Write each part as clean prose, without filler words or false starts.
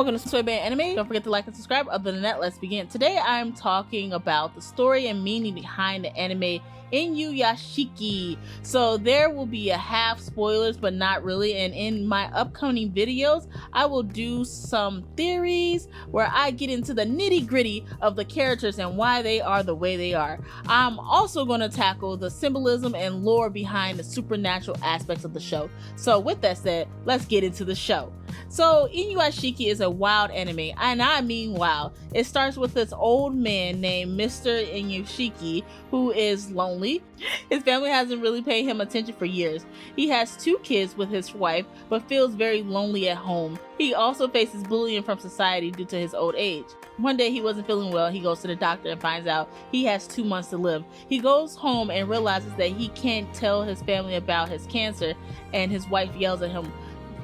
welcome to Soy Band Anime. Don't forget to like and subscribe. Other than that, let's begin. Today I'm talking about the story and meaning behind the anime Inuyashiki. So there will be a half spoilers, but not really, and in my upcoming videos I will do some theories where I get into the nitty-gritty of the characters and why they are the way they are. I'm also going to tackle the symbolism and lore behind the supernatural aspects of the show. So with that said, let's get into the show. So Inuyashiki is a wild anime, and I mean wild. It starts with this old man named Mr. Inuyashiki who is lonely. His family hasn't really paid him attention for years. He has 2 kids with his wife, but feels very lonely at home. He also faces bullying from society due to his old age. One day he wasn't feeling well. He goes to the doctor and finds out he has 2 months to live. He goes home and realizes that he can't tell his family about his cancer, and his wife yells at him,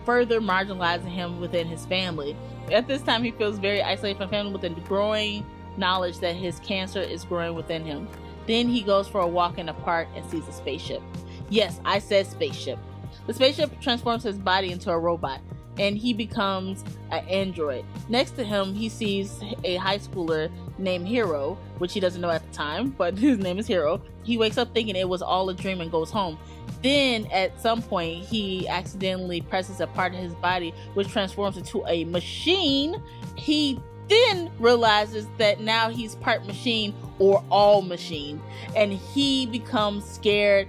further marginalizing him within his family. At this time, he feels very isolated from family with the growing knowledge that his cancer is growing within him. Then he goes for a walk in the park and sees a spaceship. Yes, I said spaceship. The spaceship transforms his body into a robot, and he becomes an android. Next to him, he sees a high schooler named Hiro, which he doesn't know at the time, but his name is Hiro. He wakes up thinking it was all a dream and goes home. Then at some point he accidentally presses a part of his body which transforms into a machine. He then realizes that now he's part machine or all machine, and he becomes scared,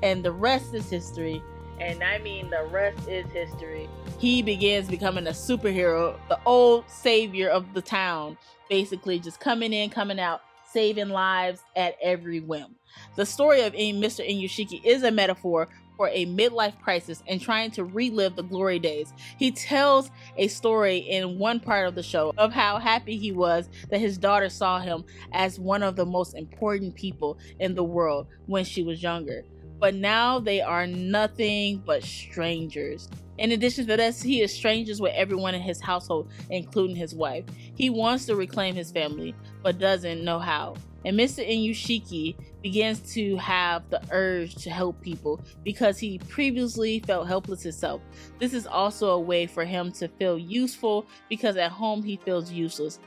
and the rest is history. And I mean the rest is history. He begins becoming a superhero, the old savior of the town, basically just coming in, coming out, saving lives at every whim. The story of Mr. Inuyashiki is a metaphor for a midlife crisis and trying to relive the glory days. He tells a story in one part of the show of how happy he was that his daughter saw him as one of the most important people in the world when she was younger. But now they are nothing but strangers. In addition to this, he is strangers with everyone in his household, including his wife. He wants to reclaim his family, but doesn't know how. And Mr. Inuyashiki begins to have the urge to help people because he previously felt helpless himself. This is also a way for him to feel useful because at home he feels useless.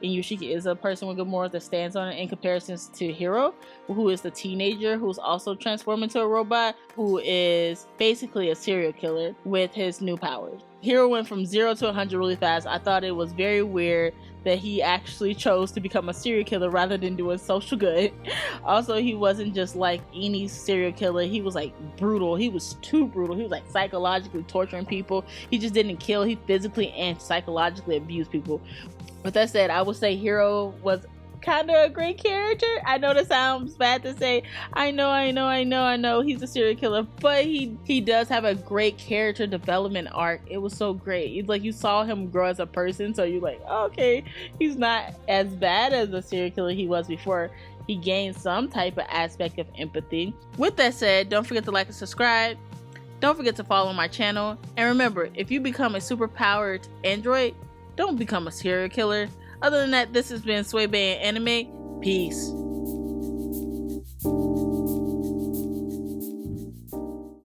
Inuyashiki is a person with good morals that stands on it in comparison to Hiro, who is the teenager who's also transformed into a robot, who is basically a serial killer with his new powers. Hiro went from 0 to 100 really fast. I thought it was very weird that he actually chose to become a serial killer rather than doing social good. Also, he wasn't just like any serial killer. He was like brutal. He was too brutal. He was like psychologically torturing people. He just didn't kill. He physically and psychologically abused people. With that said, I would say Hiro was kind of a great character. I know that sounds bad to say. I know he's a serial killer, but he does have a great character development arc. It was so great. It's like you saw him grow as a person, so you're like, oh, okay, he's not as bad as the serial killer he was before. He gained some type of aspect of empathy. With that said, don't forget to like and subscribe. Don't forget to follow my channel. And remember, if you become a superpowered android, don't become a serial killer. Other than that, this has been Soy Band Anime. Peace.